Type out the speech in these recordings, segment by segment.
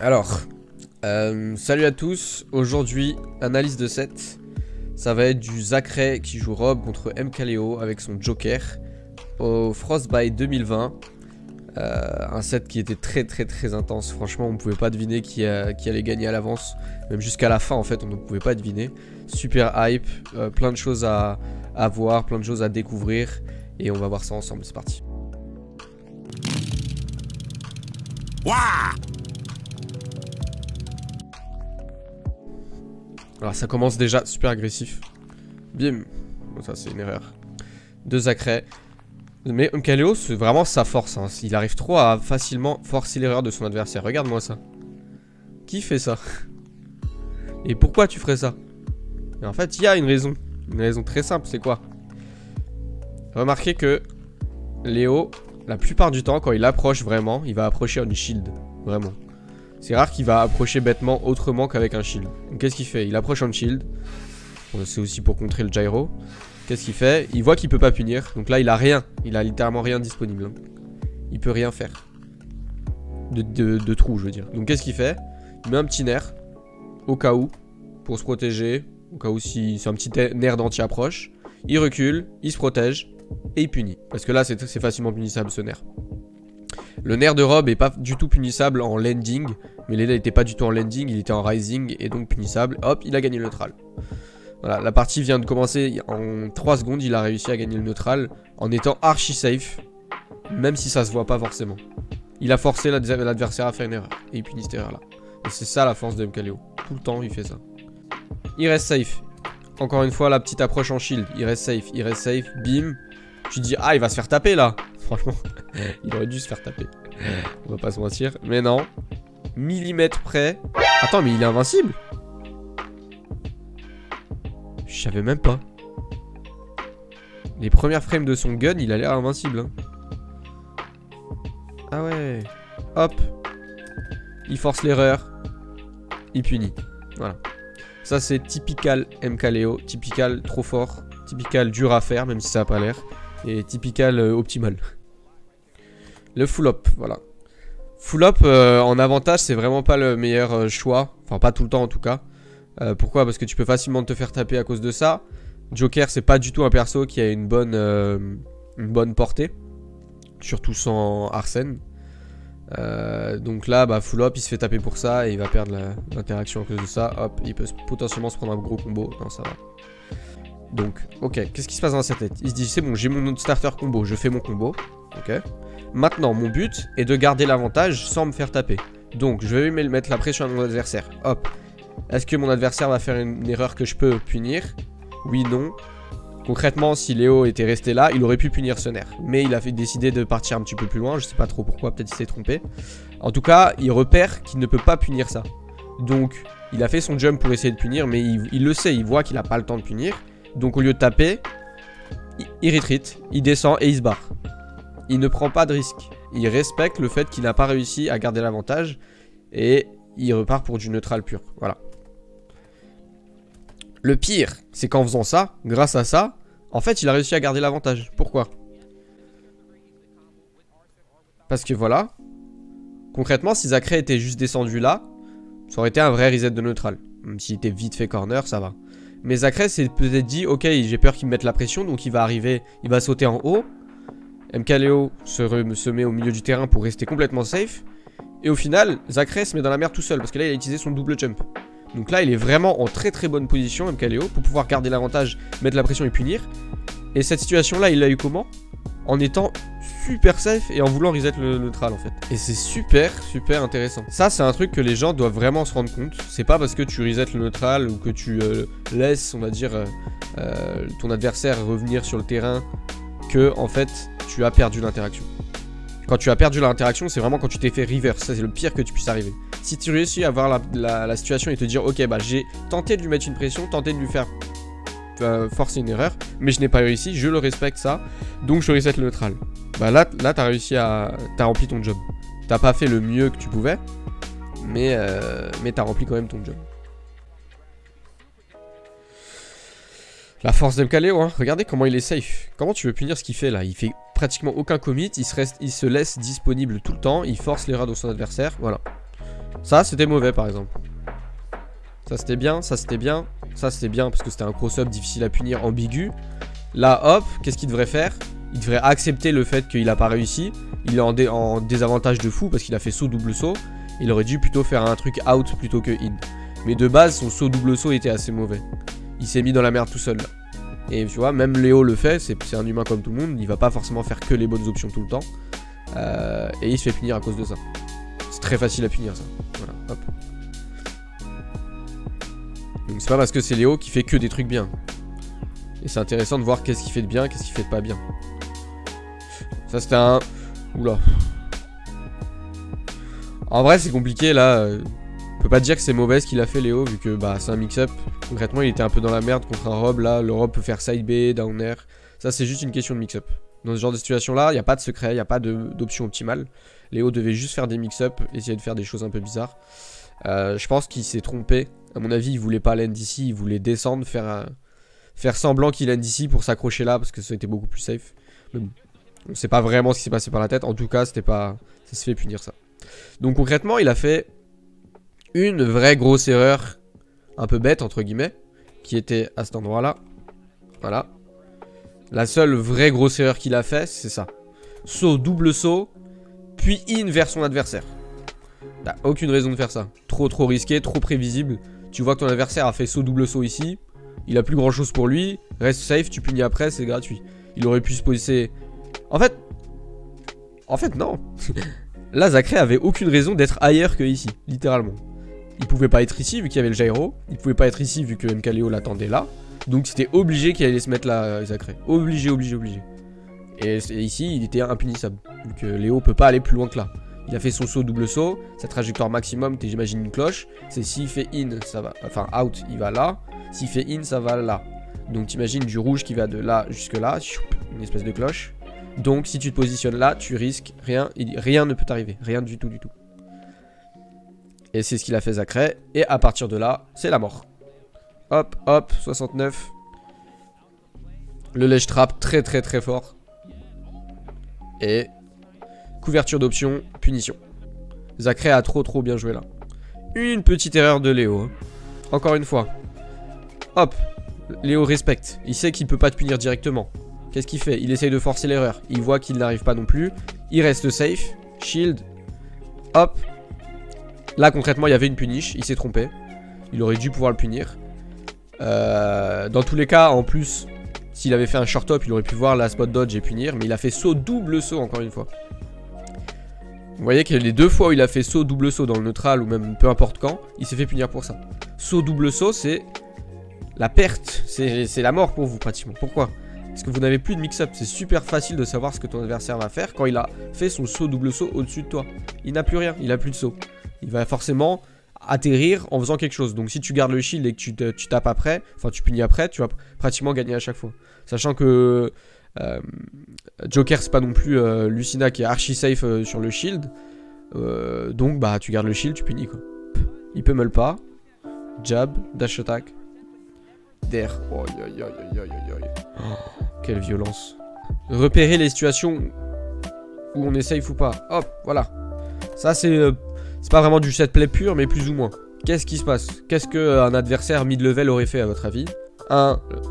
Alors, salut à tous. Aujourd'hui, analyse de set. Ça va être du Zacré qui joue Rob contre MKLeo avec son Joker au Frostbite 2020. Un set qui était très intense. Franchement, on ne pouvait pas deviner qui allait gagner à l'avance. Même jusqu'à la fin, en fait, on ne pouvait pas deviner. Super hype, plein de choses à voir, plein de choses à découvrir. Et on va voir ça ensemble, c'est parti. Ouah! Alors ça commence déjà super agressif. Bim. Bon, ça c'est une erreur. De Zacré. Mais MKLeo c'est vraiment sa force. Hein. Il arrive trop à facilement forcer l'erreur de son adversaire. Regarde-moi ça. Qui fait ça? Et pourquoi tu ferais ça? Et en fait il y a une raison. Une raison très simple, c'est quoi? Remarquez que Léo, la plupart du temps quand il approche vraiment, il va approcher en shield. Vraiment. C'est rare qu'il va approcher bêtement autrement qu'avec un shield. Donc qu'est-ce qu'il fait? Il approche en shield. Bon, c'est aussi pour contrer le gyro. Qu'est-ce qu'il fait? Il voit qu'il peut pas punir. Donc là il a rien. Il a littéralement rien disponible. Hein. Il peut rien faire. De trou je veux dire. Donc qu'est-ce qu'il fait? Il met un petit nerf. Au cas où. Pour se protéger. Au cas où si c'est un petit nerf d'anti-approche. Il recule. Il se protège. Et il punit. Parce que là c'est facilement punissable ce nerf. Le nerf de Rob est pas du tout punissable en landing. Mais là il était pas du tout en landing. Il était en rising et donc punissable. Hop, il a gagné le neutral. Voilà, la partie vient de commencer. En 3 secondes il a réussi à gagner le neutral. En étant archi safe. Même si ça se voit pas forcément. Il a forcé l'adversaire à faire une erreur. Et il punit cette erreur là. Et c'est ça la force de MKLeo. Tout le temps il fait ça. Il reste safe. Encore une fois la petite approche en shield. Il reste safe, bim. Tu te dis ah il va se faire taper là. Franchement il aurait dû se faire taper. On va pas se mentir. Mais non. Millimètre près. Attends mais il est invincible. Je savais même pas. Les premières frames de son gun il a l'air invincible hein. Ah ouais. Hop. Il force l'erreur. Il punit. Voilà. Ça c'est typical MKLeo. Typical trop fort. Typical dur à faire même si ça a pas l'air. Et typical optimal. Le full up, voilà. Full up en avantage, c'est vraiment pas le meilleur choix. Enfin, pas tout le temps en tout cas. Pourquoi? Parce que tu peux facilement te faire taper à cause de ça. Joker, c'est pas du tout un perso qui a une bonne portée. Surtout sans Arsène. Donc là, bah, full up, il se fait taper pour ça et il va perdre l'interaction à cause de ça. Hop, il peut potentiellement se prendre un gros combo. Non, ça va. Donc, ok, qu'est-ce qui se passe dans sa tête? Il se dit, c'est bon, j'ai mon starter combo, je fais mon combo. Ok. Maintenant, mon but est de garder l'avantage sans me faire taper. Donc, je vais mettre la pression à mon adversaire. Hop. Est-ce que mon adversaire va faire une erreur que je peux punir? Oui, non. Concrètement, si Léo était resté là, il aurait pu punir ce nerf. Mais il a décidé de partir un petit peu plus loin. Je sais pas trop pourquoi, peut-être il s'est trompé. En tout cas, il repère qu'il ne peut pas punir ça. Donc, il a fait son jump pour essayer de punir, mais il le sait, il voit qu'il n'a pas le temps de punir. Donc au lieu de taper, il retreat, il descend et il se barre. Il ne prend pas de risque. Il respecte le fait qu'il n'a pas réussi à garder l'avantage. Et il repart pour du neutral pur. Voilà. Le pire, c'est qu'en faisant ça, grâce à ça, en fait il a réussi à garder l'avantage. Pourquoi? Parce que voilà. Concrètement, si Zacré était juste descendu là, ça aurait été un vrai reset de neutral. Même s'il était vite fait corner, ça va. Mais Zacré s'est peut-être dit, ok, j'ai peur qu'il me mette la pression, donc il va arriver, il va sauter en haut. MKLeo se met au milieu du terrain pour rester complètement safe. Et au final, Zacré se met dans la merde tout seul, parce que là, il a utilisé son double jump. Donc là, il est vraiment en très bonne position, MKLeo, pour pouvoir garder l'avantage, mettre la pression et punir. Et cette situation-là, il l'a eu comment? En étant super safe et en voulant reset le neutral en fait. Et c'est super intéressant. Ça c'est un truc que les gens doivent vraiment se rendre compte. C'est pas parce que tu reset le neutral ou que tu laisses on va dire ton adversaire revenir sur le terrain que en fait tu as perdu l'interaction. Quand tu as perdu l'interaction, c'est vraiment quand tu t'es fait reverse. Ça c'est le pire que tu puisses arriver. Si tu réussis à voir la situation et te dire ok bah j'ai tenté de lui mettre une pression, tenté de lui faire forcer une erreur, mais je n'ai pas réussi, je le respecte ça, donc je reset le neutral. Bah là t'as réussi à... t'as rempli ton job. T'as pas fait le mieux que tu pouvais, mais t'as rempli quand même ton job. La force de MKLeo, hein. Regardez comment il est safe. Comment tu veux punir ce qu'il fait là? Il fait pratiquement aucun commit, il se laisse disponible tout le temps, il force l'erreur de son adversaire, voilà. Ça, c'était mauvais, par exemple. Ça, c'était bien, ça, c'était bien. Ça, c'était bien, parce que c'était un cross-up difficile à punir, ambigu. Là, hop, qu'est-ce qu'il devrait faire? Il devrait accepter le fait qu'il a pas réussi. Il est en désavantage de fou, parce qu'il a fait saut, double saut. Il aurait dû plutôt faire un truc out plutôt que in. Mais de base, son saut, double saut était assez mauvais. Il s'est mis dans la merde tout seul, là. Et tu vois, même Léo le fait, c'est un humain comme tout le monde, il va pas forcément faire que les bonnes options tout le temps. Et il se fait punir à cause de ça. C'est très facile à punir ça. Voilà, hop. Donc c'est pas parce que c'est Léo qui fait que des trucs bien. Et c'est intéressant de voir qu'est-ce qu'il fait de bien, qu'est-ce qu'il fait de pas bien. Ça c'était un... Oula. En vrai c'est compliqué là. On peut pas dire que c'est mauvais ce qu'il a fait Léo, vu que bah c'est un mix-up. Concrètement il était un peu dans la merde contre un Rob. Là le Rob peut faire side B, down air. Ça c'est juste une question de mix-up. Dans ce genre de situation là, il n'y a pas de secret, il n'y a pas d'option optimale. Léo devait juste faire des mix-up, essayer de faire des choses un peu bizarres. Je pense qu'il s'est trompé. À mon avis il voulait pas land ici, il voulait descendre, faire semblant qu'il land ici pour s'accrocher là, parce que ça a été beaucoup plus safe. Mais bon, on sait pas vraiment ce qui s'est passé par la tête. En tout cas c'était pas... ça se fait punir ça. Donc concrètement il a fait... une vraie grosse erreur, un peu bête entre guillemets, qui était à cet endroit là. Voilà. La seule vraie grosse erreur qu'il a fait, c'est ça. Saut, double saut, puis in vers son adversaire. T'as aucune raison de faire ça. Trop risqué, trop prévisible. Tu vois que ton adversaire a fait saut, double saut ici. Il a plus grand chose pour lui. Reste safe, tu punis après, c'est gratuit. Il aurait pu se poser... En fait non. Là Zacré avait aucune raison d'être ailleurs que ici, littéralement. Il pouvait pas être ici vu qu'il y avait le gyro. Il pouvait pas être ici vu que MKLeo l'attendait là. Donc c'était obligé qu'il allait se mettre là, Zacré. Obligé. Et ici, il était impunissable. Vu que Léo peut pas aller plus loin que là. Il a fait son saut, double saut. Sa trajectoire maximum, j'imagine une cloche. C'est s'il fait in, ça va. Enfin, out, il va là. S'il fait in, ça va là. Donc t'imagines du rouge qui va de là jusque là. Une espèce de cloche. Donc si tu te positionnes là, tu risques rien. Rien ne peut t'arriver. Rien du tout. Et c'est ce qu'il a fait Zacré. Et à partir de là, c'est la mort. Hop, 69. Le ledge trap très fort. Et couverture d'option, punition. Zacré a trop bien joué là. Une petite erreur de Léo. Encore une fois. Hop, Léo respecte. Il sait qu'il peut pas te punir directement. Qu'est-ce qu'il fait? Il essaye de forcer l'erreur. Il voit qu'il n'arrive pas non plus. Il reste safe. Shield. Hop. Là concrètement il y avait une punish. Il s'est trompé. Il aurait dû pouvoir le punir. Dans tous les cas en plus, s'il avait fait un short top il aurait pu voir la spot dodge et punir. Mais il a fait saut, double saut encore une fois. Vous voyez que les deux fois où il a fait saut, double saut dans le neutral ou même peu importe quand, il s'est fait punir pour ça. Saut, double saut, c'est la perte, c'est la mort pour vous pratiquement. Pourquoi? Parce que vous n'avez plus de mix-up. C'est super facile de savoir ce que ton adversaire va faire quand il a fait son saut, double saut au-dessus de toi. Il n'a plus rien, il n'a plus de saut. Il va forcément atterrir en faisant quelque chose. Donc si tu gardes le shield et que tu tapes après, enfin tu punis après, tu vas pratiquement gagner à chaque fois. Sachant que Joker c'est pas non plus Lucina qui est archi safe sur le shield. Donc bah tu gardes le shield, tu punis quoi. Il peut meul pas. Jab, dash attack. Der. Oh, quelle violence. Repérer les situations où on est safe ou pas. Hop, voilà. Ça c'est pas vraiment du set play pur mais plus ou moins. Qu'est-ce qui se passe? Qu'est-ce qu'un adversaire mid-level aurait fait à votre avis?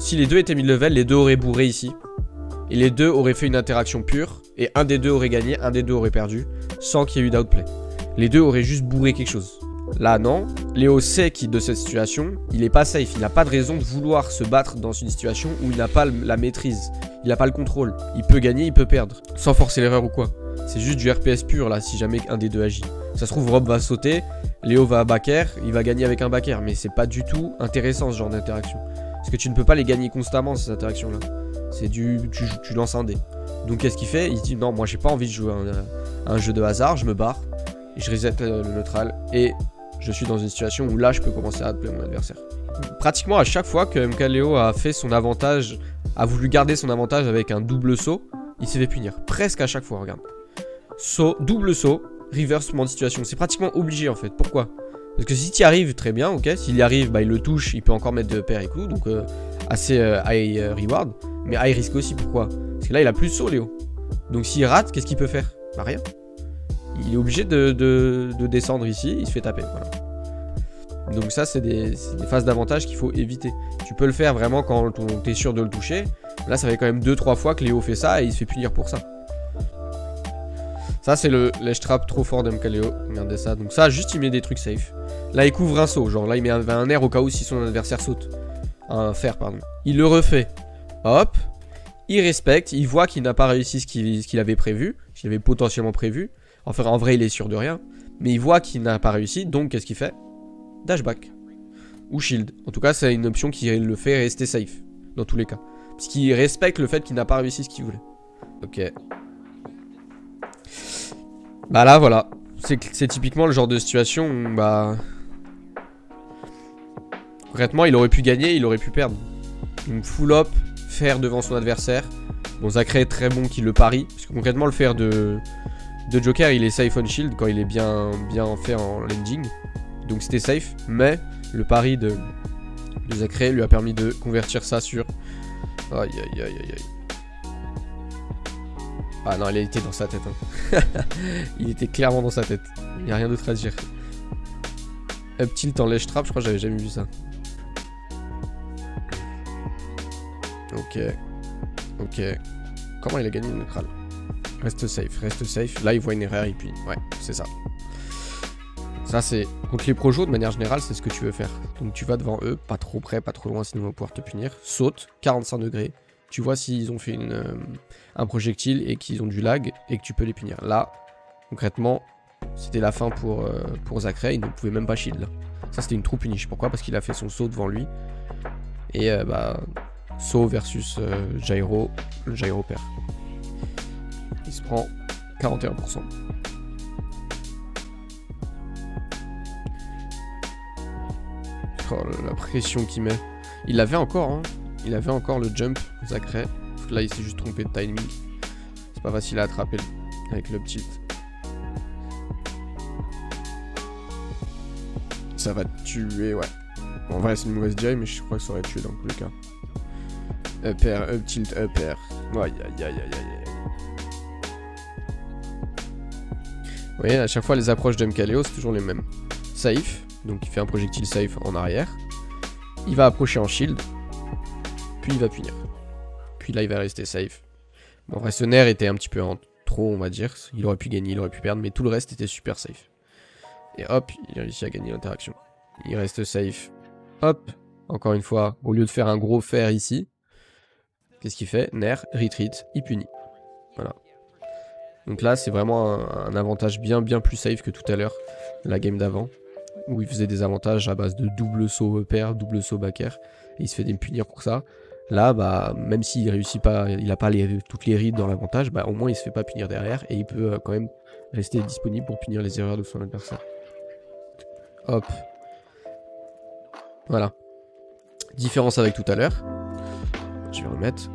Si les deux étaient mid-level, les deux auraient bourré ici. Et les deux auraient fait une interaction pure. Et un des deux aurait gagné, un des deux aurait perdu. Sans qu'il y ait eu d'outplay. Les deux auraient juste bourré quelque chose. Là non, Léo sait qu'il de cette situation, il est pas safe, il n'a pas de raison de vouloir se battre dans une situation où il n'a pas la maîtrise, il n'a pas le contrôle. Il peut gagner, il peut perdre, sans forcer l'erreur ou quoi. C'est juste du RPS pur là, si jamais un des deux agit. Ça se trouve Rob va sauter, Léo va back air, il va gagner avec un back air, mais c'est pas du tout intéressant ce genre d'interaction. Parce que tu ne peux pas les gagner constamment ces interactions là. C'est du... tu lances un dé. Donc qu'est-ce qu'il fait? Il se dit non, moi j'ai pas envie de jouer un jeu de hasard, je me barre, et je reset le neutral, et je suis dans une situation où là je peux commencer à outplay mon adversaire. Pratiquement à chaque fois que MKLeo a fait son avantage, a voulu garder son avantage avec un double saut, il s'est fait punir. Presque à chaque fois, regarde. Saut, double saut, reversement de situation. C'est pratiquement obligé en fait. Pourquoi? Parce que si tu y arrives, très bien, ok. S'il y arrive, bah il le touche, il peut encore mettre de paire et clou, donc assez high reward. Mais high risk aussi, pourquoi? Parce que là il a plus de saut Léo. Donc s'il rate, qu'est-ce qu'il peut faire? Bah rien. il est obligé de descendre ici, il se fait taper. Voilà. Donc ça, c'est des phases d'avantage qu'il faut éviter. Tu peux le faire vraiment quand t'es sûr de le toucher. Là, ça fait quand même 2-3 fois que Léo fait ça et il se fait punir pour ça. Ça, c'est le ledge trap trop fort d'MKLeo. Regardez ça. Donc ça, juste il met des trucs safe. Là, il couvre un saut. Genre là, il met un air au cas où si son adversaire saute. Un fer, pardon. Il le refait. Hop. Il respecte. Il voit qu'il n'a pas réussi ce qu'il avait prévu. Ce qu'il avait potentiellement prévu. Enfin, en vrai, il est sûr de rien. Mais il voit qu'il n'a pas réussi. Donc, qu'est-ce qu'il fait? Dashback. Ou shield. En tout cas, c'est une option qui le fait rester safe. Dans tous les cas. Parce qu'il respecte le fait qu'il n'a pas réussi ce qu'il voulait. Ok. Bah là, voilà. C'est typiquement le genre de situation où, bah... concrètement, il aurait pu gagner, il aurait pu perdre. Donc, full up, fer devant son adversaire. Bon, Zacré est très bon qu'il le parie. Parce que concrètement, le fer de Joker, il est safe on shield quand il est bien fait en landing. Donc c'était safe. Mais le pari de Zacré lui a permis de convertir ça sur... Aïe aïe aïe aïe aïe. Ah non, il était dans sa tête. Hein. Il était clairement dans sa tête. Il n'y a rien d'autre à dire. Up tilt en ledge trap, je crois que j'avais jamais vu ça. Ok. Ok. Comment il a gagné le neutral? Reste safe, reste safe. Là, il voit une erreur et puis... Ouais, c'est ça. Ça, c'est... Contre les projos, de manière générale, c'est ce que tu veux faire. Donc, tu vas devant eux, pas trop près, pas trop loin, sinon ils vont pouvoir te punir. Saute, 45 degrés. Tu vois s'ils ont fait un projectile et qu'ils ont du lag et que tu peux les punir. Là, concrètement, c'était la fin pour Zacré. Il ne pouvait même pas shield. Là. Ça, c'était une true punish. Pourquoi? Parce qu'il a fait son saut devant lui. Et bah, saut versus gyro, le gyro perd. Il se prend 41%. Oh, la pression qu'il met. Il l'avait encore, hein. Il avait encore le jump, Zacré. Là, il s'est juste trompé de timing. C'est pas facile à attraper avec le tilt. Ça va te tuer, ouais. Bon, en vrai, c'est une mauvaise DI, mais je crois que ça aurait tué dans tous les cas. Up air, up tilt, up air. Aïe, aïe, aïe, aïe, aïe. Vous voyez, à chaque fois, les approches de MKLeo, c'est toujours les mêmes. Safe, donc il fait un projectile safe en arrière. Il va approcher en shield. Puis il va punir. Puis là, il va rester safe. Bon, en vrai, ce nerf était un petit peu en trop, on va dire. Il aurait pu gagner, il aurait pu perdre, mais tout le reste était super safe. Et hop, il a réussi à gagner l'interaction. Il reste safe. Hop, encore une fois, au lieu de faire un gros fer ici, qu'est-ce qu'il fait? Nerf, retreat, il punit. Voilà. Donc là, c'est vraiment un avantage bien plus safe que tout à l'heure, la game d'avant, où il faisait des avantages à base de double saut pair, double saut back air, et il se fait des punir pour ça. Là, bah, même s'il réussit pas, il a pas toutes les rides dans l'avantage, bah, au moins il se fait pas punir derrière, et il peut quand même rester disponible pour punir les erreurs de son adversaire. Hop. Voilà. Différence avec tout à l'heure. Je vais remettre.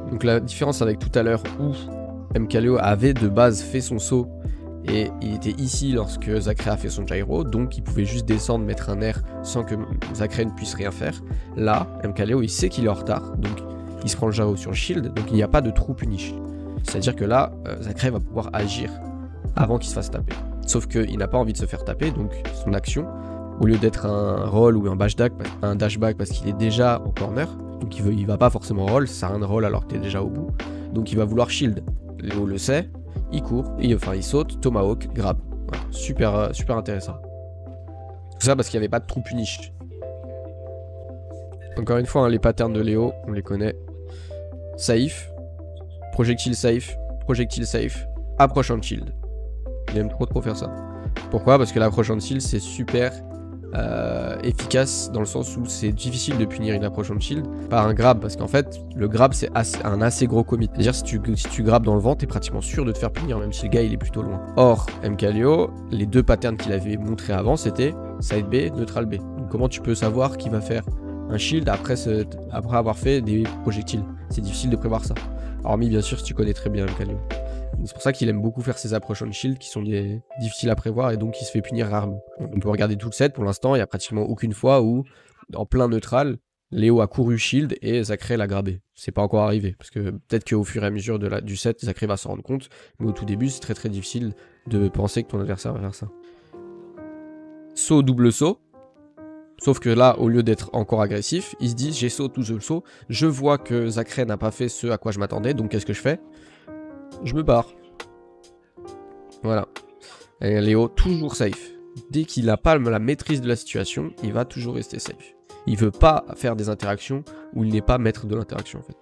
Donc la différence avec tout à l'heure où MKLeo avait de base fait son saut et il était ici lorsque Zacré a fait son gyro, donc il pouvait juste descendre, mettre un air sans que Zacré ne puisse rien faire. Là, MKLeo il sait qu'il est en retard, donc il se prend le gyro sur le shield, donc il n'y a pas de true punish. C'est-à-dire que là, Zacré va pouvoir agir avant qu'il se fasse taper. Sauf qu'il n'a pas envie de se faire taper, donc son action, au lieu d'être un roll ou un dashback parce qu'il est déjà en corner, donc il va pas forcément roll, ça sert à rien de roll alors que t'es déjà au bout, donc il va vouloir shield. Léo le sait, il court, il saute, tomahawk, grab. Voilà, super intéressant. Tout ça parce qu'il n'y avait pas de true punish. Encore une fois, hein, les patterns de Léo, on les connaît. Safe, projectile safe, approche en shield. Il aime trop faire ça. Pourquoi? Parce que l'approche en shield c'est super efficace dans le sens où c'est difficile de punir une approche en shield par un grab, parce qu'en fait le grab c'est un assez gros commit. C'est-à-dire si tu grabes dans le vent, t'es pratiquement sûr de te faire punir même si le gars il est plutôt loin. Or MKLeo, les deux patterns qu'il avait montré avant c'était side B, neutral B. Donc comment tu peux savoir qu'il va faire un shield après avoir fait des projectiles? C'est difficile de prévoir ça. Hormis bien sûr si tu connais très bien MKLeo. C'est pour ça qu'il aime beaucoup faire ses approches on shield qui sont difficiles à prévoir et donc il se fait punir rarement. On peut regarder tout le set, pour l'instant il n'y a pratiquement aucune fois où en plein neutral Léo a couru shield et Zacré l'a grabé. C'est pas encore arrivé, parce que peut-être qu'au fur et à mesure du set, Zacré va s'en rendre compte, mais au tout début, c'est très très difficile de penser que ton adversaire va faire ça. Saut, double saut. Sauf que là, au lieu d'être encore agressif, il se dit j'ai saut, double saut, je vois que Zacré n'a pas fait ce à quoi je m'attendais, donc qu'est-ce que je fais? Je me barre. Voilà. Et Léo, toujours safe. Dès qu'il n'a pas la maîtrise de la situation, il va toujours rester safe. Il veut pas faire des interactions où il n'est pas maître de l'interaction en fait.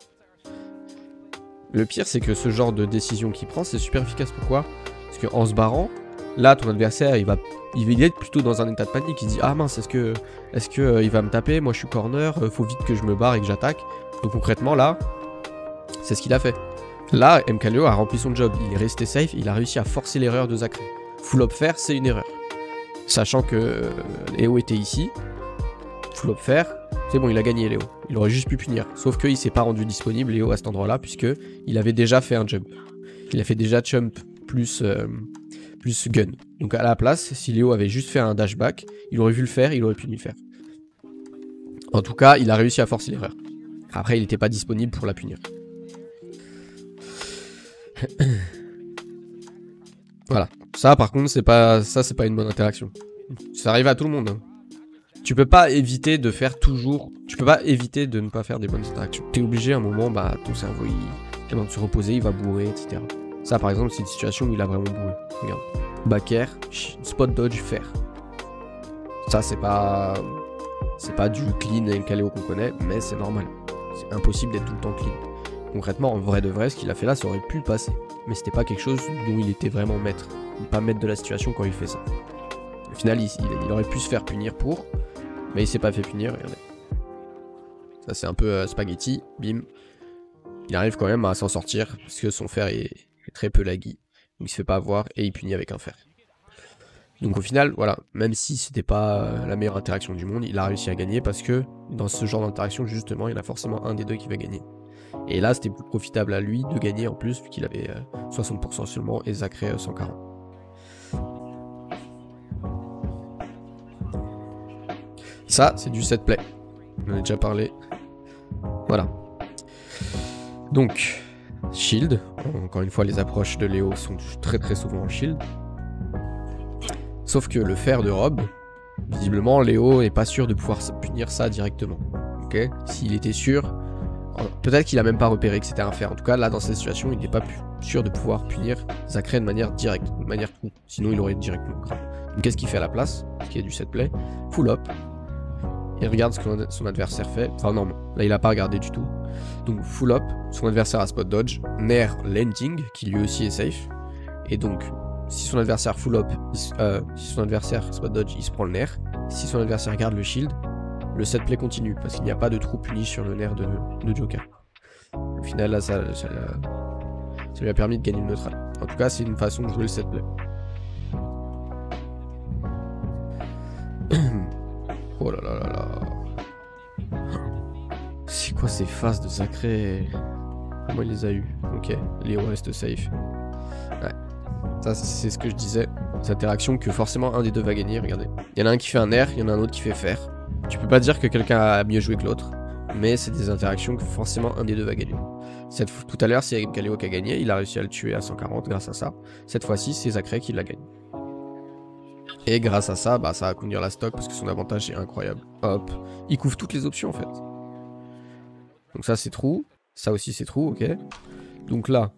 Le pire c'est que ce genre de décision qu'il prend c'est super efficace. Pourquoi? Parce qu'en se barrant, là ton adversaire il va être plutôt dans un état de panique. Il se dit ah mince est-ce que il va me taper? Moi je suis corner, faut vite que je me barre et que j'attaque. Donc concrètement là, c'est ce qu'il a fait. Là MKLeo a rempli son job, il est resté safe, il a réussi à forcer l'erreur de Zacré. Full up faire c'est une erreur. Sachant que Léo était ici. Full up faire, c'est bon, il a gagné Léo. Il aurait juste pu punir. Sauf qu'il s'est pas rendu disponible Léo à cet endroit-là, puisque il avait déjà fait un jump. Il a fait déjà jump plus gun. Donc à la place, si Léo avait juste fait un dashback, il aurait vu le faire, il aurait pu le faire. En tout cas, il a réussi à forcer l'erreur. Après, il n'était pas disponible pour la punir. Voilà. Ça, par contre, c'est pas une bonne interaction. Ça arrive à tout le monde. Hein. Tu peux pas éviter de faire toujours... Tu peux pas éviter de ne pas faire des bonnes interactions. T'es obligé à un moment, bah ton cerveau, il demande de se reposer, il va bourrer, etc. Ça, par exemple, c'est une situation où il a vraiment bourré. Regarde. Back air, spot dodge, faire. Ça, c'est pas du clean et MKLeo qu'on connaît, mais c'est normal. C'est impossible d'être tout le temps clean. Concrètement, en vrai de vrai, ce qu'il a fait là, ça aurait pu le passer. Mais c'était pas quelque chose dont il était vraiment maître. Pas maître de la situation quand il fait ça. Au final, il aurait pu se faire punir pour... Mais il s'est pas fait punir, regardez. Ça c'est un peu spaghetti, bim. Il arrive quand même à s'en sortir, parce que son fer est très peu laggy. Donc il se fait pas avoir, et il punit avec un fer. Donc au final, voilà, même si c'était pas la meilleure interaction du monde, il a réussi à gagner, parce que dans ce genre d'interaction, justement, il y en a forcément un des deux qui va gagner. Et là, c'était plus profitable à lui de gagner en plus, vu qu'il avait 60% seulement, et Zacré 140. Ça, c'est du set play. On en a déjà parlé. Voilà. Donc, shield. Encore une fois, les approches de Léo sont très très souvent en shield. Sauf que le fer de Rob, visiblement, Léo n'est pas sûr de pouvoir punir ça directement. Ok? S'il était sûr, peut-être qu'il a même pas repéré que c'était un fer. En tout cas, là, dans cette situation, il n'est pas sûr de pouvoir punir Zacré de manière directe, de manière true. Sinon, il aurait directement grave. Donc, qu'est-ce qu'il fait à la place? Ce qui est du set play. Full up. Il regarde ce que son adversaire fait. Enfin non, là il a pas regardé du tout. Donc full up, son adversaire a spot dodge, Nair landing, qui lui aussi est safe. Et donc, si son adversaire full up, si son adversaire spot dodge, il se prend le Nair. Si son adversaire garde le shield, le set play continue, parce qu'il n'y a pas de trou puni sur le Nair de Joker. Au final là, ça lui a permis de gagner le neutral. En tout cas, c'est une façon de jouer le set play. Oh là là là là. C'est quoi ces phases de Zacré? Comment il les a eu? Ok, Léo reste safe. Ouais. Ça c'est ce que je disais. Ces interactions que forcément un des deux va gagner, regardez. Il y en a un qui fait un air, il y en a un autre qui fait fer. Tu peux pas dire que quelqu'un a mieux joué que l'autre, mais c'est des interactions que forcément un des deux va gagner. Tout à l'heure c'est MKLeo qui a gagné, il a réussi à le tuer à 140 grâce à ça. Cette fois-ci c'est Zacré qui l'a gagné. Et grâce à ça, bah ça va conduire la stock parce que son avantage est incroyable. Hop, il couvre toutes les options en fait. Donc ça c'est true, ça aussi c'est true, ok. Donc là,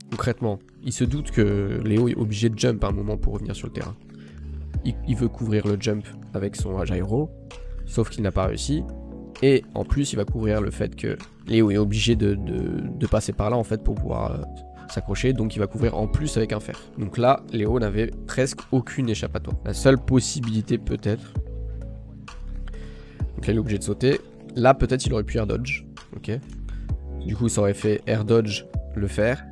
concrètement, il se doute que Léo est obligé de jump à un moment pour revenir sur le terrain. Il veut couvrir le jump avec son gyro, sauf qu'il n'a pas réussi. Et en plus il va couvrir le fait que Léo est obligé de passer par là en fait pour pouvoir... s'accrocher, donc il va couvrir en plus avec un fer. Donc là, Léo n'avait presque aucune échappatoire. La seule possibilité peut-être. Donc là, il est obligé de sauter. Là, peut-être il aurait pu air dodge. Ok. Du coup, ça aurait fait air dodge, le fer.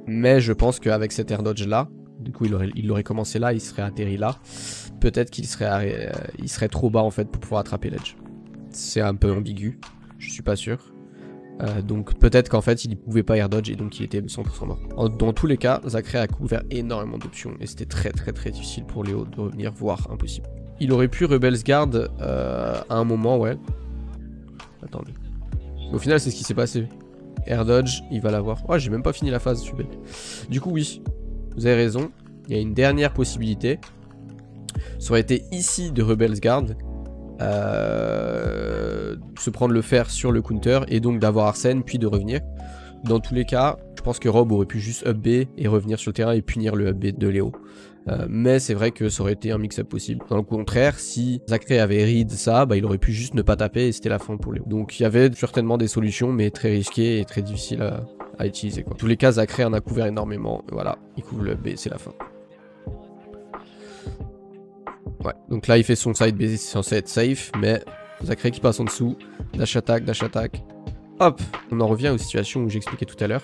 Mais je pense qu'avec cet air dodge là, du coup, il aurait commencé là, il serait atterri là. Peut-être qu'il serait trop bas en fait pour pouvoir attraper l'edge. C'est un peu ambigu. Je suis pas sûr. Donc peut-être qu'en fait il ne pouvait pas air dodge et donc il était 100% mort. Dans tous les cas, Zacré a couvert énormément d'options et c'était très difficile pour Léo de revenir, voire impossible. Il aurait pu Rebels Guard à un moment, ouais. Attendez. Au final, c'est ce qui s'est passé. Air dodge, il va l'avoir. Oh, j'ai même pas fini la phase, je suis bête. Du coup, oui, vous avez raison. Il y a une dernière possibilité. Ça aurait été ici de Rebels Guard. Se prendre le fer sur le counter et donc d'avoir Arsène puis de revenir. Dans tous les cas, je pense que Rob aurait pu juste up B et revenir sur le terrain et punir le up B de Léo. Mais c'est vrai que ça aurait été un mix-up possible. Dans le contraire, si Zachary avait read ça, bah, il aurait pu juste ne pas taper et c'était la fin pour Léo. Donc il y avait certainement des solutions, mais très risquées et très difficiles à utiliser, quoi. Dans tous les cas, Zachary en a couvert énormément. Voilà, il couvre le up B, c'est la fin. Ouais, donc là il fait son side B, c'est censé être safe, mais Zachary qui passe en dessous, dash attack, hop, on en revient aux situations où j'expliquais tout à l'heure,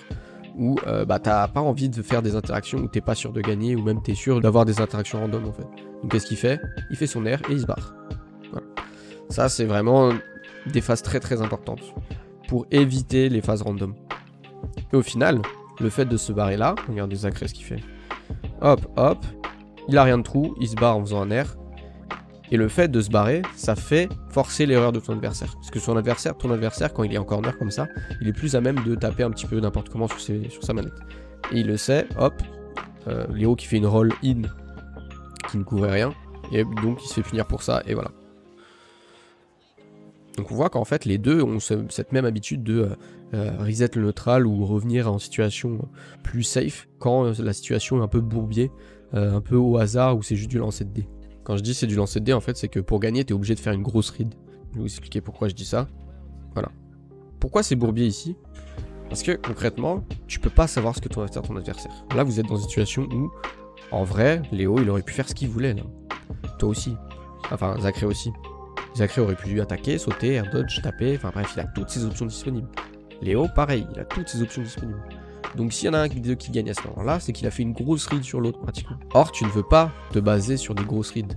où bah t'as pas envie de faire des interactions où t'es pas sûr de gagner, ou même t'es sûr d'avoir des interactions random en fait. Donc qu'est-ce qu'il fait? Il fait son air et il se barre. Voilà. Ça c'est vraiment des phases très importantes, pour éviter les phases random. Et au final, le fait de se barrer là, regardez Zachary ce qu'il fait. Hop, il a rien de trou, il se barre en faisant un air. Et le fait de se barrer, ça fait forcer l'erreur de ton adversaire. Parce que ton adversaire, quand il est en corner comme ça, il est plus à même de taper un petit peu n'importe comment sur sa manette. Et il le sait, hop, Léo qui fait une roll in, qui ne couvrait rien, et donc il se fait punir pour ça, et voilà. Donc on voit qu'en fait les deux ont cette même habitude de reset le neutral ou revenir en situation plus safe quand la situation est un peu bourbier, un peu au hasard ou c'est juste du lancer de dés. Quand je dis c'est du lancer de dés, en fait, c'est que pour gagner, t'es obligé de faire une grosse read. Je vais vous expliquer pourquoi je dis ça. Voilà. Pourquoi c'est bourbier ici? Parce que, concrètement, tu peux pas savoir ce que va faire ton adversaire. Là, vous êtes dans une situation où, en vrai, Léo, il aurait pu faire ce qu'il voulait, là. Toi aussi. Enfin, Zachary aussi. Zachary aurait pu attaquer, sauter, air dodge, taper, enfin bref, il a toutes ses options disponibles. Léo, pareil, il a toutes ses options disponibles. Donc s'il y en a un des deux qui gagne à ce moment-là, c'est qu'il a fait une grosse read sur l'autre pratiquement. Or, tu ne veux pas te baser sur des grosses reads.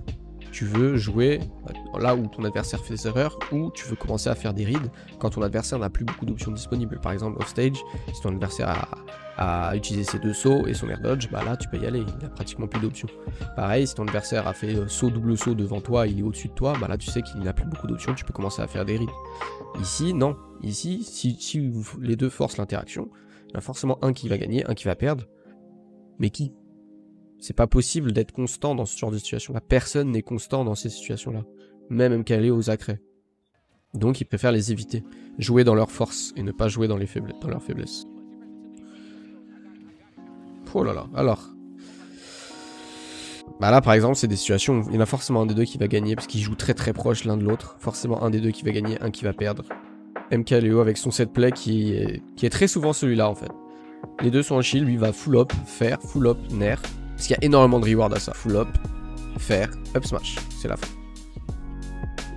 Tu veux jouer là où ton adversaire fait des erreurs, ou tu veux commencer à faire des reads quand ton adversaire n'a plus beaucoup d'options disponibles. Par exemple, off stage, si ton adversaire a utilisé ses deux sauts et son air dodge, bah là tu peux y aller, il a pratiquement plus d'options. Pareil, si ton adversaire a fait saut, double saut devant toi, il est au-dessus de toi, bah là tu sais qu'il n'a plus beaucoup d'options, tu peux commencer à faire des reads. Ici, non. Ici, si les deux forcent l'interaction, il y en a forcément un qui va gagner, un qui va perdre. Mais qui? C'est pas possible d'être constant dans ce genre de situation. Personne n'est constant dans ces situations-là. Même MKLeo aux Zachary. Donc ils préfèrent les éviter. Jouer dans leur force et ne pas jouer dans leurs faiblesses. Oh là là, alors. Bah là par exemple c'est des situations où il y en a forcément un des deux qui va gagner parce qu'ils jouent très proches l'un de l'autre. Forcément un des deux qui va gagner, un qui va perdre. MKLeo avec son set play qui est très souvent celui-là en fait. Les deux sont en shield, lui va full up, faire, full up, nair. Parce qu'il y a énormément de reward à ça. Full up, faire, up smash. C'est la fin.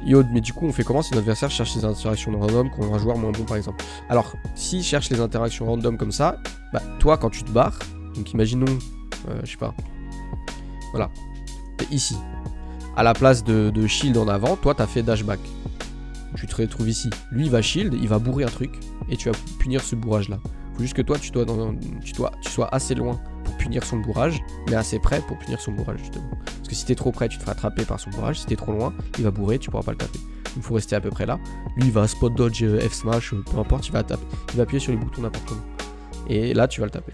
Yo, mais du coup on fait comment si notre adversaire cherche les interactions random contre un joueur moins bon par exemple? Alors, s'il cherche les interactions random comme ça, bah toi quand tu te barres, donc imaginons, je sais pas, voilà, ici, à la place de shield en avant, toi t'as fait dash back. Tu te retrouves ici. Lui il va shield, il va bourrer un truc et tu vas punir ce bourrage là. Faut juste que toi tu sois assez loin pour punir son bourrage, mais assez près pour punir son bourrage justement. Parce que si t'es trop près, tu te feras attraper par son bourrage. Si t'es trop loin, il va bourrer, tu pourras pas le taper. Il faut rester à peu près là. Lui il va spot dodge, F smash, peu importe, il va taper. Il va appuyer sur les boutons n'importe comment. Et là tu vas le taper.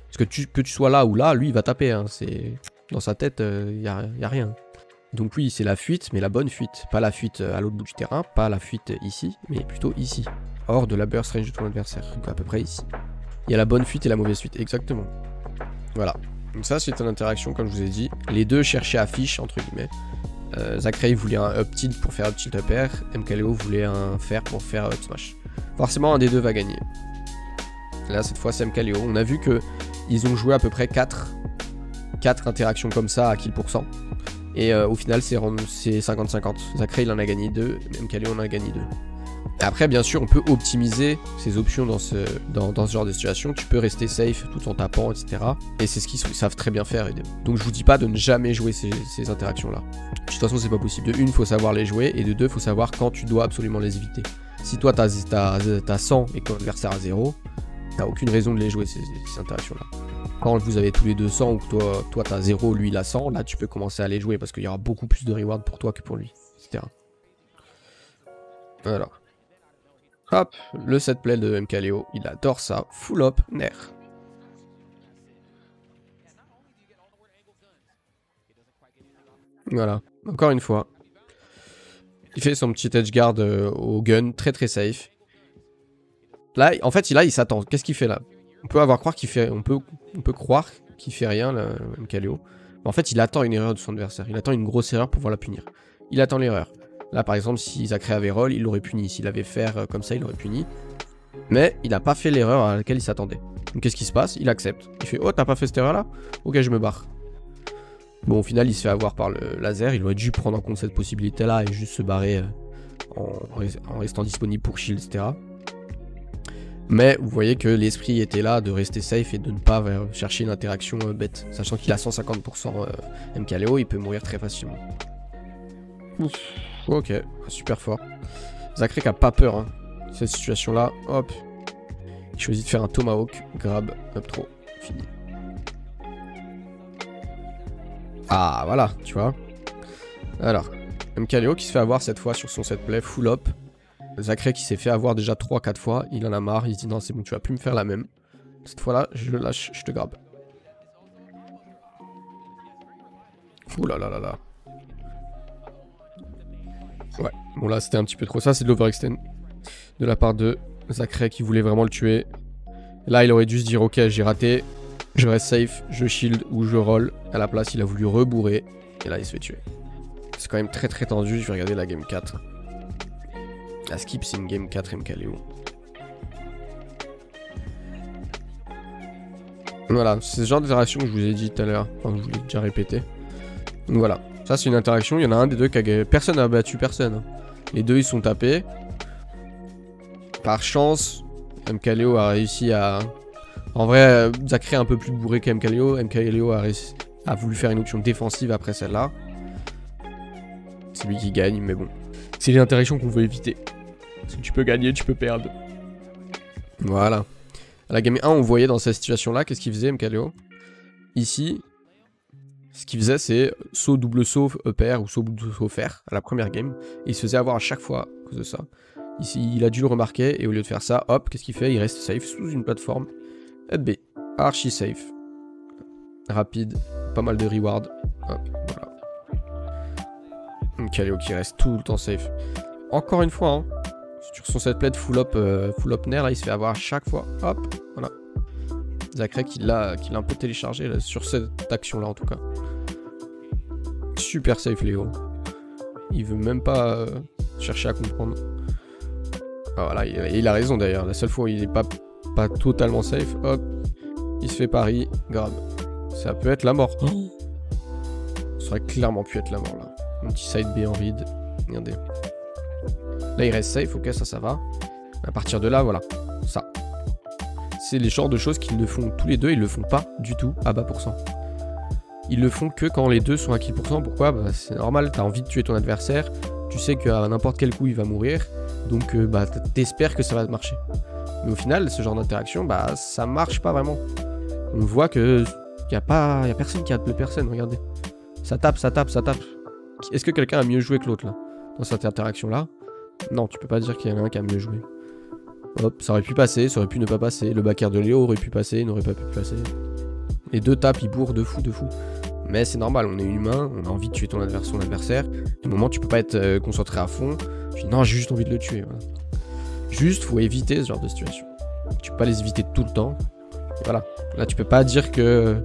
Parce que tu sois là ou là, lui il va taper. Hein. C'est dans sa tête, y a rien. Donc oui, c'est la fuite, mais la bonne fuite. Pas la fuite à l'autre bout du terrain, pas la fuite ici, mais plutôt ici. Hors de la burst range de ton adversaire. Donc à peu près ici. Il y a la bonne fuite et la mauvaise fuite, exactement. Voilà. Donc ça, c'était une interaction, comme je vous ai dit. Les deux cherchaient à fiche, entre guillemets. Zachary voulait un up tilt pour faire up tilt up air. MKLeo voulait un fer pour faire up smash. Forcément, un des deux va gagner. Là, cette fois, c'est MKLeo. On a vu que ils ont joué à peu près 4 interactions comme ça à kill %. Et au final, c'est 50-50. Zachary, il en a gagné 2. MKLeo en a gagné 2. Après, bien sûr, on peut optimiser ces options dans ce genre de situation. Tu peux rester safe tout en tapant, etc. Et c'est ce qu'ils savent très bien faire. Donc, je vous dis pas de ne jamais jouer ces interactions-là. De toute façon, c'est pas possible. De une, faut savoir les jouer. Et de deux, faut savoir quand tu dois absolument les éviter. Si toi, t'as 100 et que ton adversaire a 0, t'as aucune raison de les jouer, ces interactions-là. Quand vous avez tous les deux 100 ou que toi t'as 0, lui il a 100, là tu peux commencer à les jouer parce qu'il y aura beaucoup plus de reward pour toi que pour lui, etc. Voilà. Hop, le set play de MKLeo, il adore ça. Full up, Nair. Voilà, encore une fois. Il fait son petit edge guard au gun, très très safe. Là, en fait, il s'attend. Qu'est-ce qu'il fait là? On peut croire qu'il fait, on peut croire qu'il fait rien, là, MKLeo. Mais en fait, il attend une erreur de son adversaire. Il attend une grosse erreur pour pouvoir la punir. Il attend l'erreur. Là, par exemple, si Zacré avait roll, il l'aurait puni. S'il avait faire comme ça, il l'aurait puni. Mais il n'a pas fait l'erreur à laquelle il s'attendait. Donc, qu'est-ce qui se passe? Il accepte. Il fait, oh, t'as pas fait cette erreur là? Ok, je me barre. Bon, au final, il se fait avoir par le laser. Il aurait dû prendre en compte cette possibilité-là et juste se barrer en restant disponible pour shield, etc. Mais vous voyez que l'esprit était là de rester safe et de ne pas chercher une interaction bête. Sachant qu'il a 150% MKLeo, il peut mourir très facilement. Ouf, ok, super fort. Zacré qui a pas peur, hein. Cette situation-là, hop. Il choisit de faire un tomahawk, grab, up throw, fini. Ah, voilà, tu vois. Alors, MKLeo qui se fait avoir cette fois sur son set play, full up. Zacré qui s'est fait avoir déjà 3-4 fois, il en a marre, il se dit non c'est bon, tu vas plus me faire la même. Cette fois là, je le lâche, je te grabe. Ouh là là là là. Ouais, bon là c'était un petit peu trop, ça c'est de l'overextend. De la part de Zacré qui voulait vraiment le tuer. Là il aurait dû se dire ok j'ai raté, je reste safe, je shield ou je roll. À la place il a voulu rebourrer, et là il se fait tuer. C'est quand même très très tendu, je vais regarder la game 4. La skip c'est une game 4 MKLeo. Voilà, c'est ce genre d'interaction que je vous ai dit tout à l'heure. Enfin, je vous l'ai déjà répété. Donc voilà, ça c'est une interaction. Il y en a un des deux qui a gagné. Personne n'a battu personne. Les deux ils sont tapés. Par chance, MKLeo a réussi à... En vrai, Zacré est un peu plus bourré que MKLeo. MKLeo a voulu faire une option défensive après celle-là. C'est lui qui gagne, mais bon. C'est les interactions qu'on veut éviter. Parce que tu peux gagner, tu peux perdre. Voilà. À la game 1, on voyait dans cette situation-là, qu'est-ce qu'il faisait MKLeo? Ici, ce qu'il faisait, c'est saut, double saut, EPR ou saut, double saut, fer à la première game. Et il se faisait avoir à chaque fois à cause de ça. Ici, il a dû le remarquer et au lieu de faire ça, hop, qu'est-ce qu'il fait? Il reste safe sous une plateforme. B, archi safe. Rapide, pas mal de reward. Hop, voilà. MKLeo qui reste tout le temps safe. Encore une fois, hein. Sur son set play de full up Nair, là il se fait avoir à chaque fois. Hop, voilà. Zacré qui l'a un peu téléchargé là, sur cette action là en tout cas. Super safe Léo. Il veut même pas chercher à comprendre. Ah, voilà, il a raison d'ailleurs. La seule fois où il est pas totalement safe, hop, il se fait pari, grab. Ça peut être la mort. Ça aurait clairement pu être la mort là. Un petit side B en read. Regardez. Là il reste safe, ok ça va. À partir de là, voilà, ça. C'est les genres de choses qu'ils ne font tous les deux, ils le font pas du tout à bas pourcent. Ils le font que quand les deux sont à kill pourcent. Pourquoi? Bah, c'est normal, t'as envie de tuer ton adversaire, tu sais qu'à n'importe quel coup il va mourir, donc bah t'espères que ça va marcher. Mais au final, ce genre d'interaction, bah ça marche pas vraiment. On voit que y a personne qui a de personne, regardez. Ça tape, ça tape, ça tape. Est-ce que quelqu'un a mieux joué que l'autre là, dans cette interaction là? Non, tu peux pas dire qu'il y en a un qui a mieux joué. Hop, ça aurait pu passer, ça aurait pu ne pas passer. Le backer de Léo aurait pu passer, n'aurait pas pu passer. Les deux tapes, ils bourrent de fou, de fou. Mais c'est normal, on est humain, on a envie de tuer ton adversaire. Du moment, tu peux pas être concentré à fond. Tu dis non, j'ai juste envie de le tuer. Voilà. Juste, faut éviter ce genre de situation. Tu peux pas les éviter tout le temps. Et voilà. Là, tu peux pas dire que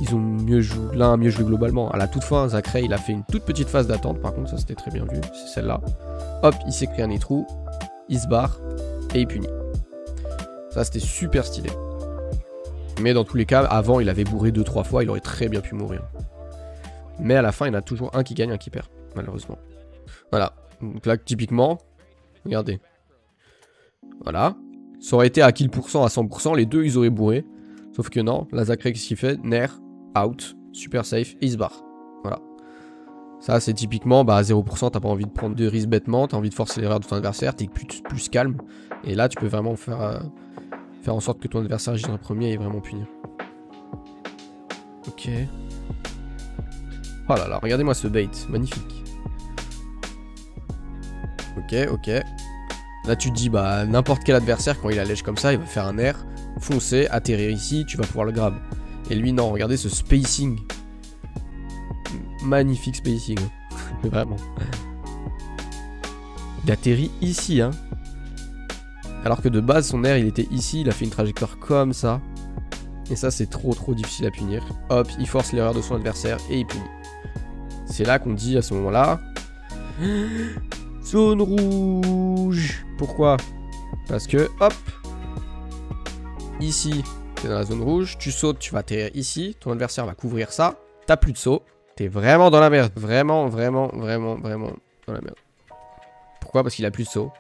ils ont mieux joué, l'un a mieux joué globalement. À la toute fin, Zacré, il a fait une toute petite phase d'attente. Par contre, ça c'était très bien vu. C'est celle-là. Hop, il s'est créé un étrou. Il se barre. Et il punit. Ça, c'était super stylé. Mais dans tous les cas, avant, il avait bourré 2-3 fois. Il aurait très bien pu mourir. Mais à la fin, il y en a toujours un qui gagne, un qui perd. Malheureusement. Voilà. Donc là, typiquement, regardez. Voilà. Ça aurait été à kill pourcent à 100%. Les deux, ils auraient bourré. Sauf que non. La Zacré, qu'est-ce qu'il fait? Nair, out, super safe, et il se barre. Voilà. Ça, c'est typiquement, bah, à 0%, t'as pas envie de prendre de risques bêtement, t'as envie de forcer l'erreur de ton adversaire, t'es plus calme. Et là, tu peux vraiment faire en sorte que ton adversaire agisse en premier et vraiment punir. Ok. Oh là là, regardez-moi ce bait, magnifique. Ok, ok. Là tu te dis bah n'importe quel adversaire quand il allège comme ça, il va faire un air, foncer, atterrir ici, tu vas pouvoir le grab. Et lui non, regardez ce spacing. Magnifique spacing. Vraiment. Il atterrit ici hein. Alors que de base son air il était ici, il a fait une trajectoire comme ça. Et ça c'est trop difficile à punir. Hop, il force l'erreur de son adversaire et il punit. C'est là qu'on dit à ce moment-là... Zone rouge. Pourquoi? Parce que, hop, ici, t'es dans la zone rouge, tu sautes, tu vas atterrir ici, ton adversaire va couvrir ça, t'as plus de saut, t'es vraiment dans la merde. Vraiment dans la merde. Pourquoi? Parce qu'il a plus de saut,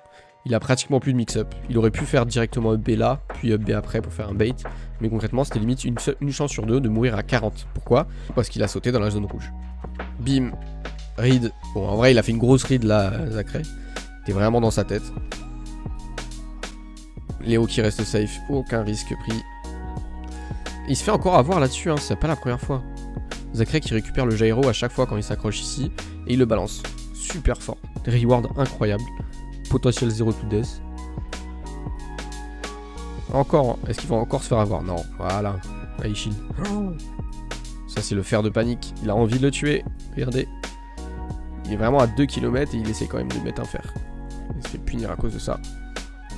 il a pratiquement plus de mix-up. Il aurait pu faire directement up B là, puis up B après pour faire un bait, mais concrètement, c'était limite une chance sur deux de mourir à 40. Pourquoi? Parce qu'il a sauté dans la zone rouge. Bim. Read. Bon, en vrai, il a fait une grosse read là, Zacré. T'es vraiment dans sa tête. Léo qui reste safe. Aucun risque pris. Il se fait encore avoir là-dessus, hein. C'est pas la première fois. Zacré qui récupère le gyro à chaque fois quand il s'accroche ici. Et il le balance. Super fort. Reward incroyable. Potentiel 0 to death. Encore. Est-ce qu'il va encore se faire avoir? Non. Voilà. Là, il shield. Ça, c'est le fer de panique. Il a envie de le tuer. Regardez. Il est vraiment à 2 km et il essaie quand même de mettre un fer. Il se fait punir à cause de ça.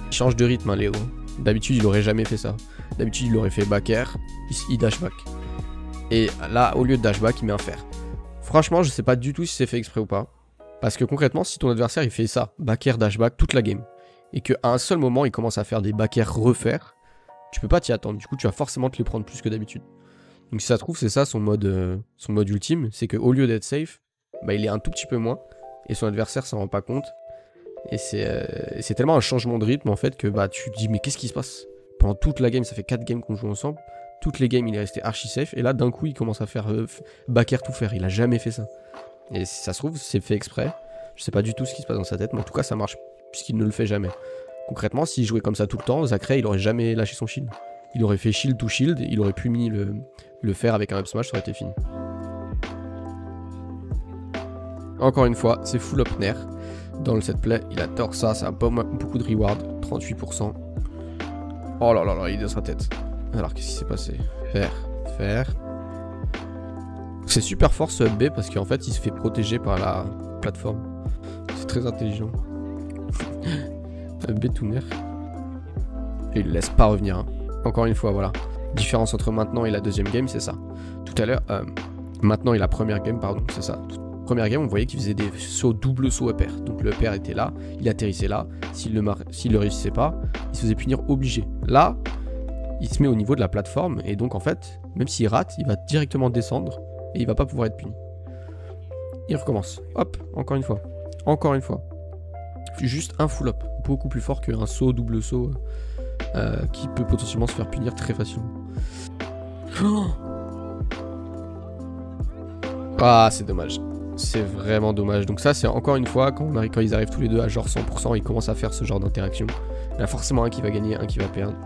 Il change de rythme, hein, Léo. D'habitude, il aurait jamais fait ça. D'habitude, il aurait fait back air. Il dash back. Et là, au lieu de dash back, il met un fer. Franchement, je sais pas du tout si c'est fait exprès ou pas. Parce que concrètement, si ton adversaire il fait ça, back air, dash back, toute la game, et qu'à un seul moment, il commence à faire des back air refaire, tu peux pas t'y attendre. Du coup, tu vas forcément te les prendre plus que d'habitude. Donc si ça se trouve, c'est ça son mode ultime. C'est qu'au lieu d'être safe, bah, il est un tout petit peu moins et son adversaire s'en rend pas compte et c'est tellement un changement de rythme en fait que bah tu te dis mais qu'est-ce qui se passe pendant toute la game. Ça fait 4 games qu'on joue ensemble, toutes les games il est resté archi safe et là d'un coup il commence à faire back air tout faire. Il a jamais fait ça et si ça se trouve c'est fait exprès. Je sais pas du tout ce qui se passe dans sa tête mais en tout cas ça marche puisqu'il ne le fait jamais. Concrètement s'il jouait comme ça tout le temps, Zacré il aurait jamais lâché son shield. Il aurait fait shield to shield, il aurait pu mis le faire avec un up smash, ça aurait été fini. Encore une fois, c'est full up nair. Dans le set play, il adore ça, ça a beaucoup de reward, 38%. Oh là là là, il est dans sa tête. Alors qu'est-ce qui s'est passé? Faire. C'est super fort ce up B parce qu'en fait il se fait protéger par la plateforme. C'est très intelligent. Up B tout nair. Et il le laisse pas revenir. Hein. Encore une fois, voilà. Différence entre maintenant et la deuxième game, c'est ça. Tout à l'heure, maintenant et la première game, pardon, c'est ça. Première game, on voyait qu'il faisait des sauts, double saut up air. Donc le up air était là, il atterrissait là. S'il le réussissait pas, il se faisait punir obligé. Là, il se met au niveau de la plateforme et donc en fait, même s'il rate, il va directement descendre et il va pas pouvoir être puni. Il recommence. Hop, encore une fois. Encore une fois. Juste un full up. Beaucoup plus fort qu'un saut, double saut qui peut potentiellement se faire punir très facilement. Ah, c'est dommage. C'est vraiment dommage. Donc ça, c'est encore une fois, quand ils arrivent tous les deux à genre 100%, ils commencent à faire ce genre d'interaction. Il y en a forcément un qui va gagner, un qui va perdre.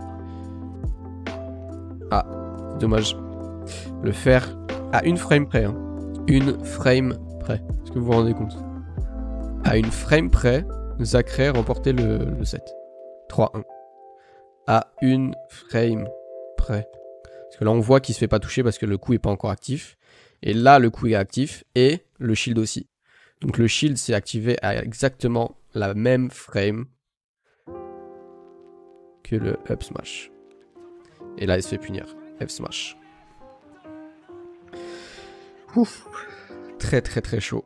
Ah, dommage. Le faire à une frame près. Hein. Une frame près. Est-ce que vous vous rendez compte? À une frame près, Zacré remportait le set. 3-1. À une frame près. Parce que là, on voit qu'il se fait pas toucher parce que le coup est pas encore actif. Et là, le coup est actif et le shield aussi. Donc le shield s'est activé à exactement la même frame que le up smash. Et là, il se fait punir. F smash. Ouf. Très chaud.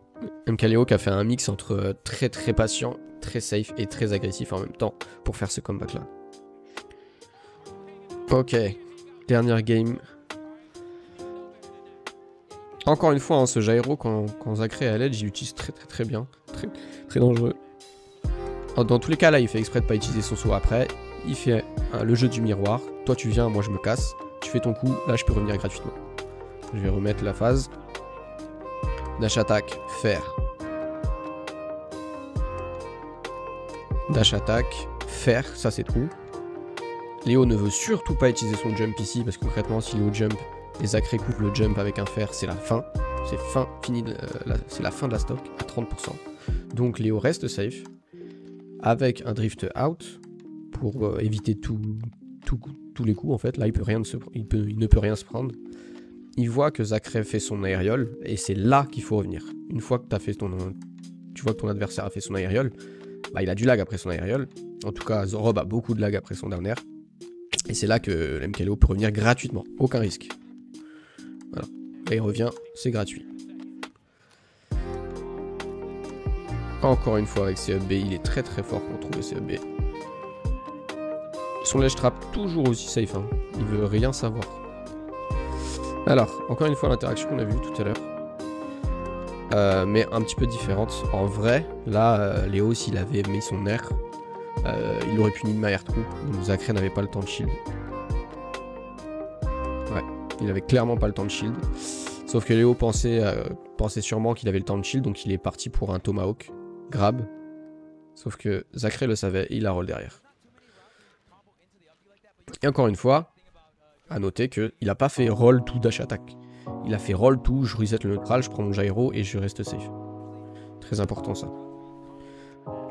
MKLeo qui a fait un mix entre très patient, très safe et très agressif en même temps pour faire ce comeback là. Ok. Dernière game. Encore une fois, hein, ce gyro, quand Zacré est à l'edge, il l'utilise très bien. Très dangereux. Dans tous les cas, là, il fait exprès de pas utiliser son saut après. Il fait le jeu du miroir. Toi, tu viens, moi, je me casse. Tu fais ton coup. Là, je peux revenir gratuitement. Je vais remettre la phase. Dash attack, faire. Dash attack, faire. Ça, c'est true. Léo ne veut surtout pas utiliser son jump ici, parce que concrètement, si Léo jump... Et Zacré coupe le jump avec un fer, c'est la fin. C'est fini, c'est la fin de la stock à 30%. Donc Léo reste safe. avec un drift out pour éviter tous les coups en fait. Là il ne peut rien se prendre. Il voit que Zacré fait son aériole et c'est là qu'il faut revenir. Une fois que tu vois que ton adversaire a fait son aériole, bah, il a du lag après son aériole. En tout cas, Rob a beaucoup de lag après son dernier. Et c'est là que l'MKLeo peut revenir gratuitement, aucun risque. Voilà. Et il revient, c'est gratuit. Encore une fois avec ses up B, il est très très fort pour trouver ses up B. Son ledge trap toujours aussi safe, hein. Il veut rien savoir. Alors, encore une fois l'interaction qu'on a vue tout à l'heure. Mais un petit peu différente. En vrai, là, Léo, s'il avait mis son air, il aurait pu mid-air trou. Donc Zacré n'avait pas le temps de shield. Ouais, il avait clairement pas le temps de shield. Sauf que Léo pensait sûrement qu'il avait le temps de shield, donc il est parti pour un tomahawk grab. Sauf que Zacré le savait, il a roll derrière. Et encore une fois, à noter qu'il n'a pas fait roll to dash attack. Il a fait roll to, je reset le neutral, je prends mon gyro et je reste safe. Très important ça.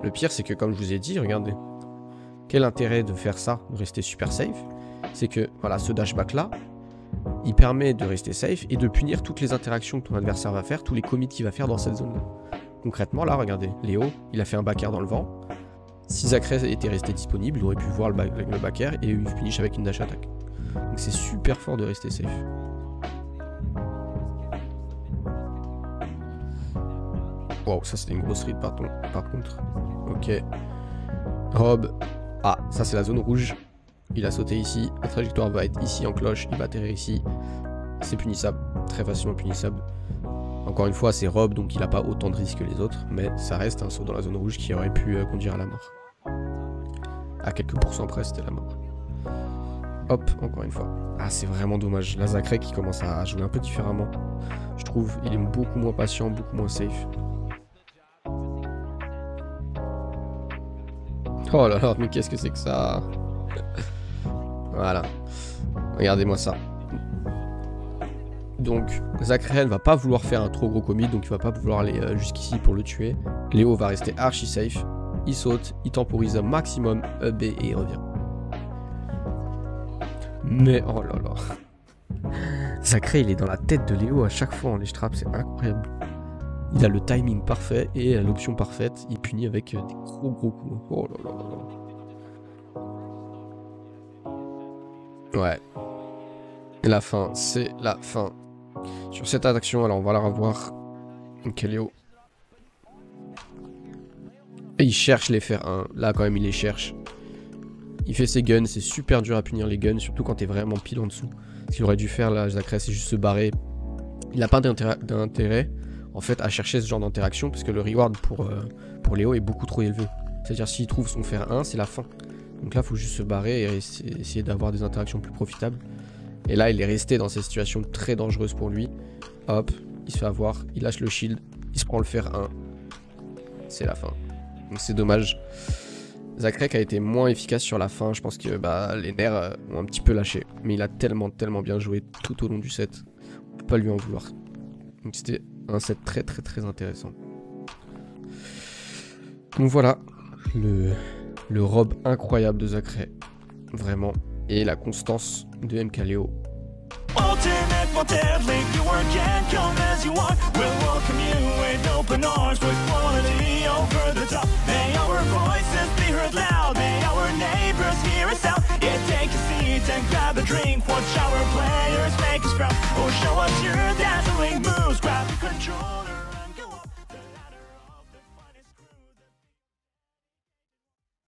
Le pire c'est que comme je vous ai dit, regardez. Quel intérêt de faire ça, de rester super safe? C'est que voilà, ce dashback là, il permet de rester safe et de punir toutes les interactions que ton adversaire va faire, tous les commits qu'il va faire dans cette zone là. Concrètement là, regardez, Léo, il a fait un back air dans le vent. Si Zacré était resté disponible, il aurait pu voir le back air et il finish avec une dash attack. Donc c'est super fort de rester safe. Wow, ça c'était une grosse read par contre. Ok. Rob. Ah, ça c'est la zone rouge. Il a sauté ici. La trajectoire va être ici en cloche. Il va atterrir ici. C'est punissable. Très facilement punissable. Encore une fois, c'est Rob, donc il n'a pas autant de risques que les autres. Mais ça reste un saut dans la zone rouge qui aurait pu conduire à la mort. À quelques pourcents près, c'était la mort. Hop, encore une fois. Ah, c'est vraiment dommage. Là, Zacré qui commence à jouer un peu différemment. Je trouve il est beaucoup moins patient, beaucoup moins safe. Oh là là, mais qu'est-ce que c'est que ça? Voilà. Regardez-moi ça. Donc, Zacré ne va pas vouloir faire un trop gros commit, donc il va pas vouloir aller jusqu'ici pour le tuer. Léo va rester archi safe. Il saute, il temporise un maximum, B et il revient. Mais oh là là. Zacré, il est dans la tête de Léo à chaque fois en ledge trap, c'est incroyable. Il a le timing parfait et l'option parfaite. Il punit avec des gros coups. Oh là là là. Ouais. Et la fin, c'est la fin. Sur cette action, alors on va la revoir. MKLeo. Et il cherche les fer 1. Là quand même il les cherche. Il fait ses guns, c'est super dur à punir les guns, surtout quand t'es vraiment pile en dessous. Ce qu'il aurait dû faire là, Zacré, c'est juste se barrer. Il n'a pas d'intérêt en fait à chercher ce genre d'interaction parce que le reward pour Léo est beaucoup trop élevé. C'est-à-dire s'il trouve son fer 1, c'est la fin. Donc là il faut juste se barrer et essayer d'avoir des interactions plus profitables. Et là il est resté dans cette situation très dangereuse pour lui. Hop, il se fait avoir, il lâche le shield, il se prend le fer 1. C'est la fin. Donc c'est dommage. Zacré a été moins efficace sur la fin, je pense que les nerfs ont un petit peu lâché. Mais il a tellement bien joué tout au long du set. On peut pas lui en vouloir. Donc c'était un set très intéressant. Donc voilà, le rob incroyable de Zacré. Vraiment. Et la constance de MKLeo. Ultimate will deadly, you again come as you want. We'll welcome you with open arms, with quality over the top. May our voices be heard loud, may our neighbors hear us out. Yeah, take a seat and grab a drink, watch our players make us proud. Or show us your dazzling moves, grab control.